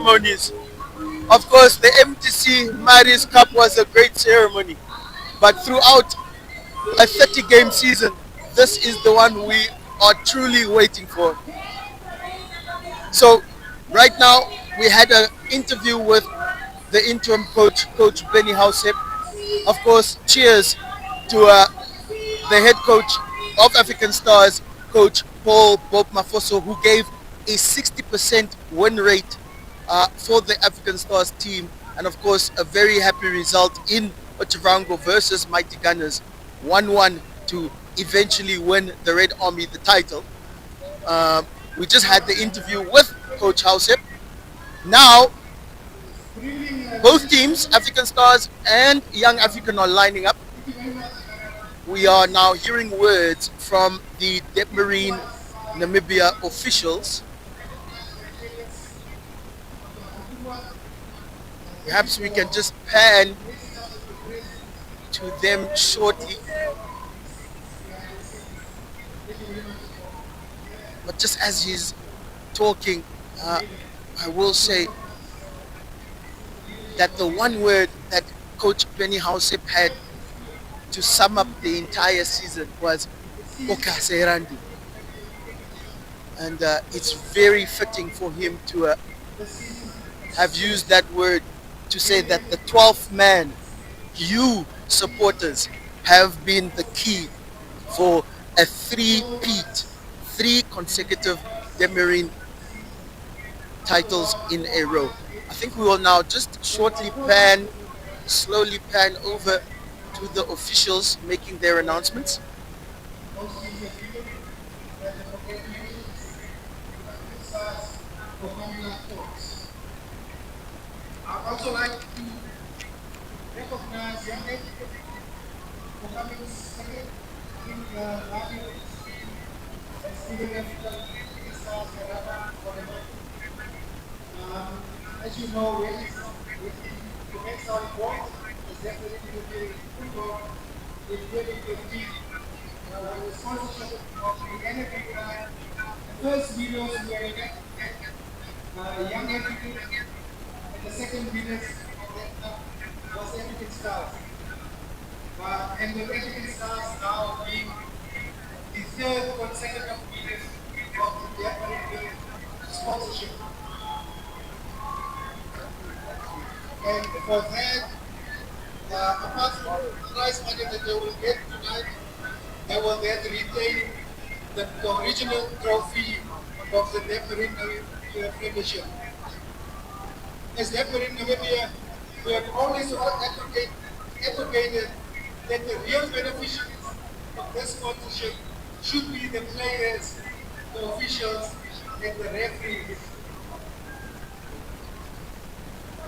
ceremonies. Of course, the MTC Maris Cup was a great ceremony, but throughout a 30 game season, this is the one we are truly waiting for. So, right now, we had an interview with the interim coach, Coach Benny Housep. Of course, cheers to the head coach of African Stars, Coach Paul Bob Mafoso, who gave a 60% win rate for the African Stars team, and of course, a very happy result in Ochivango versus Mighty Gunners, 1-1 to eventually win the Red Army the title. Um, we just had the interview with Coach Housep. Now, both teams, African Stars and Young African, are lining up. We are now hearing words from the Marine Namibia officials. Perhaps we can just pan to them shortly. But just as he's talking, I will say that the one word that Coach Benny Housep had to sum up the entire season was Okaserandi. And it's very fitting for him to have used that word to say that the 12th man, you supporters, have been the key for a three-peat, three consecutive Demarine titles in a row. I think we will now just slowly pan over to the officials making their announcements. I'd also like to recognize young people for coming second in the value and student African stars for the month. As you know, the next point is definitely to be football in 2015. With the sponsorship of the NFL, the first videos were young African, and the second winners of that was African Stars. And the African Stars now being the third consecutive winners of the African sponsorship. And for that, apart from the prize money that they will get tonight, they will then retain the original trophy of the Nepalese Premiership. As Nepalese Namibia, we have always advocated that the real beneficiaries of this sponsorship should be the players, the officials, and the referees.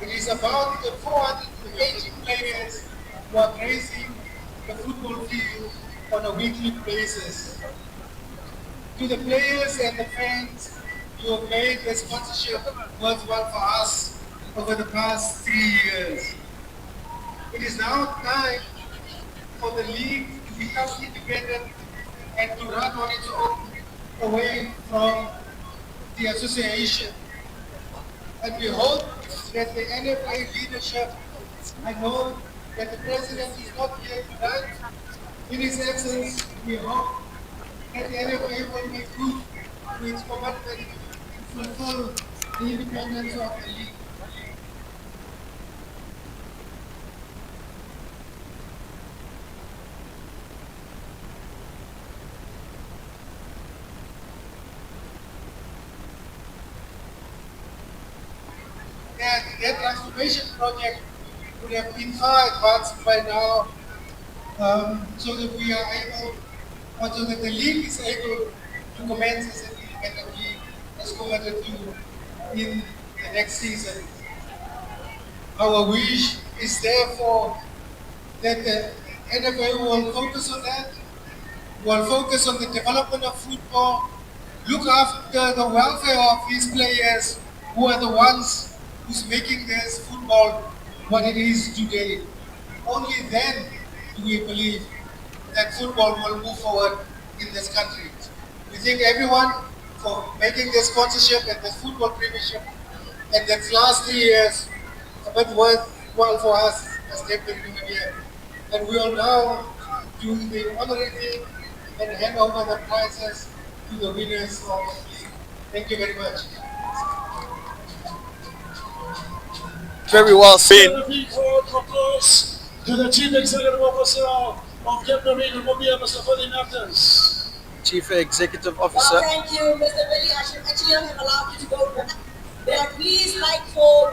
It is about the 480 players who are gracing the football field on a weekly basis. To the players and the fans who have made the sponsorship worthwhile for us over the past 3 years. It is now time for the league to become independent and to run on its own away from the association. And we hope that the NFA leadership, I know that the president is not here tonight. In his absence, we hope that the NFA will be good to its commitment to fulfill the independence of the league. And that transformation project would have been far advanced by now, so that we are able, or so that the league is able to commence as an independent league as committed to in the next season. Our wish is therefore that the NFA will focus on that, will focus on the development of football, look after the welfare of these players who are the ones who's making this football what it is today. Only then do we believe that football will move forward in this country. We thank everyone for making this sponsorship and this football premiership And the last 3 years, a bit worthwhile for us as Deputy Premier. And we will now do the honorary and hand over the prizes to the winners of the league. Thank you very much. Very well seen. To the Chief Executive Officer of Cape Marine Namibia, Mr. Fadi Matters. Chief Executive Officer. Well, thank you, Mr. Billy. I should actually have allowed you to go back. But please, like for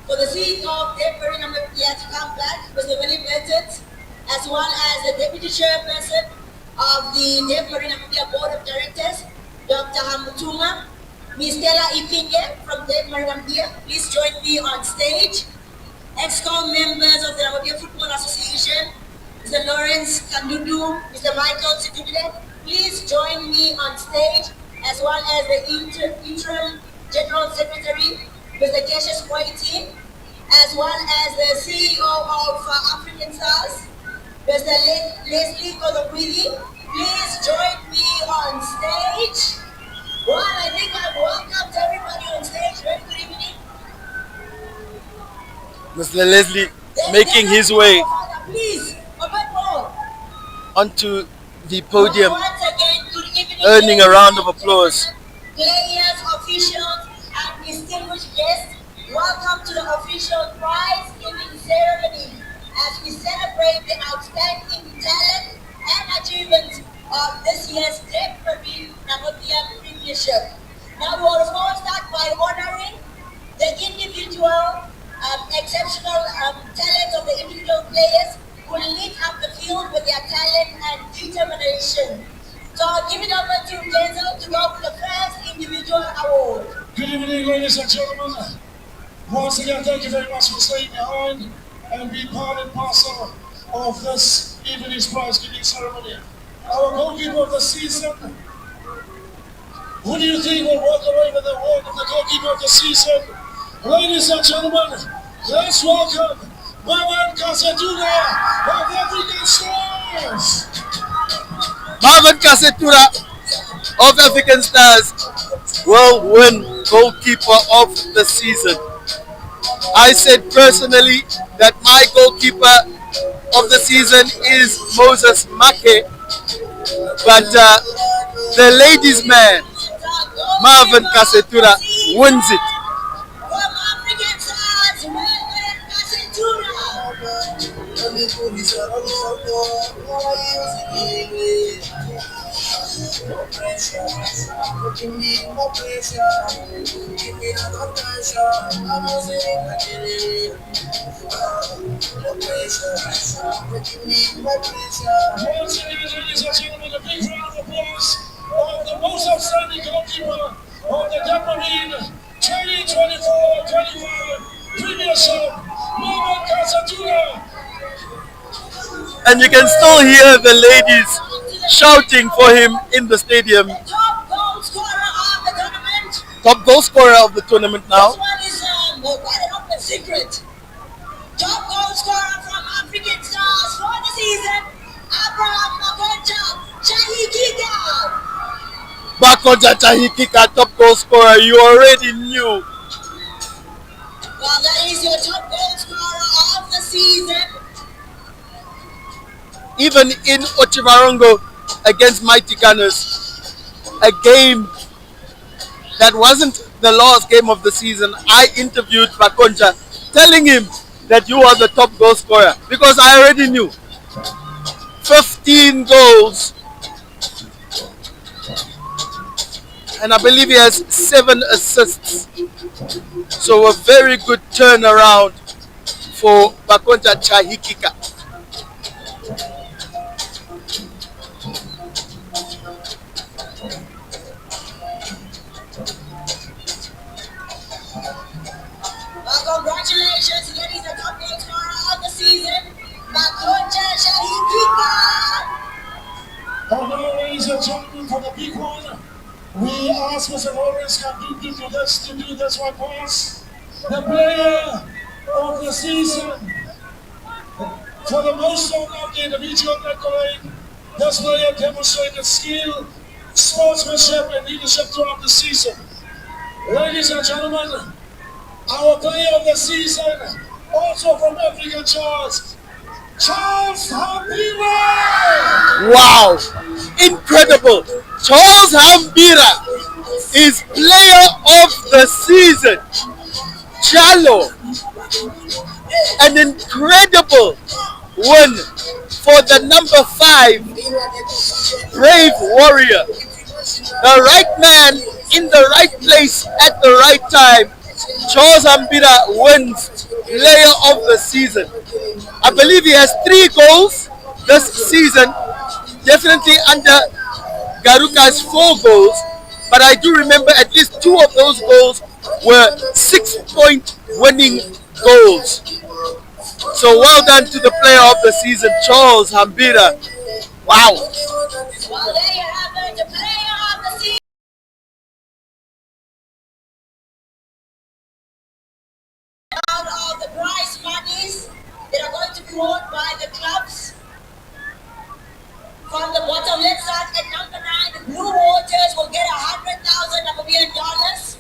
the CEO of Cape Marine Namibia to come back, Mr. Billy Benton, as well as the Deputy Chairperson of the Cape Marine Namibia Board of Directors, Dr. Hamutuma, Ms. Stella Ipinge from Cape Marine Namibia. Please join me on stage. ExCom members of the Namibia Football Association, Mr. Lawrence Kandudu, Mr. Michael Sidibile, please join me on stage, as well as the interim General Secretary, Mr. Cassius Whitey, as well as the CEO of African Stars, Mr. Leslie Kodobwili. Please join me on stage. Well, I think I've welcomed everybody on stage. Very good evening. Mr. Leslie making his way onto the podium, earning a round of applause. Players, officials, and distinguished guests, welcome to the official prize giving ceremony as we celebrate the outstanding talent and achievements of this year's Cape Marine Namibia Premiership. Now we will of course start by honoring the individual exceptional talent of the individual players who lit up the field with their talent and determination. So I'll give it over to Denzel to go for the first individual award. Good evening, ladies and gentlemen. Once again, thank you very much for staying behind and being part and parcel of this evening's prize giving ceremony. Our goalkeeper of the season. Who do you think will walk away with the award of the goalkeeper of the season? Ladies and gentlemen, let's welcome Marvin Kasetura of African Stars. Marvin Kasetura of African Stars will win goalkeeper of the season. I said personally that my goalkeeper of the season is Moses Make, but the ladies' man, Marvin Kasetura, wins it. No pressure, give me more pressure, give me no pressure, I'm losing it, no pressure, give me more pressure. Once again, ladies and gentlemen, a big round of applause of the most outstanding goalkeeper of the Cape Marine 2024-25 Premiership, Marvin Kasetura. And you can still hear the ladies shouting for him in the stadium. Top goal scorer of the tournament. Top goal scorer of the tournament now. This one is quite an open secret. Top goal scorer from African Stars for the season, Abraham Chahikika. Bakonja Chahikika, top goal scorer. You already knew. Well, that is your top goal scorer of the season. Even in Ochivarongo against Mighty Gunners, a game that wasn't the last game of the season, I interviewed Bakonja, telling him that you are the top goal scorer because I already knew. 15 goals, and I believe he has 7 assists. So a very good turnaround for Bakonja Chahikika. Congratulations, ladies, the top goal scorer of the season, Bakonja Chahikika. Now, ladies and gentlemen, for the big one, we ask Mr. Lawrence Kandudu to do this one for us. The player of the season. For the most of the individual accolade, this player demonstrated skill, sportsmanship, and leadership throughout the season. Ladies and gentlemen, our player of the season, also from African Charles, Charles Hambira! Wow, incredible. Charles Hambira is player of the season. Chalo, an incredible win for the number 5 Brave Warrior. The right man in the right place at the right time. Charles Hambira wins player of the season. I believe he has 3 goals this season, definitely under Garuka's 4 goals, but I do remember at least 2 of those goals were 6-point winning goals. So well done to the player of the season, Charles Hambira. Wow. Well, there you have it, the player of the season. Out of the prize monies that are going to be won by the clubs. From the bottom, let's start at number 9. The Blue Waters will get $100,000 Namibian dollars.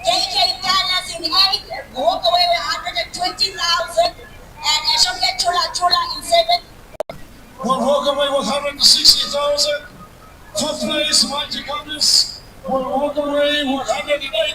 KK Dallas in 8 walk away with $120,000, and Ashok Chula in 7. Will walk away with 160,000. Fifth place, Mighty Gunners will walk away with 180.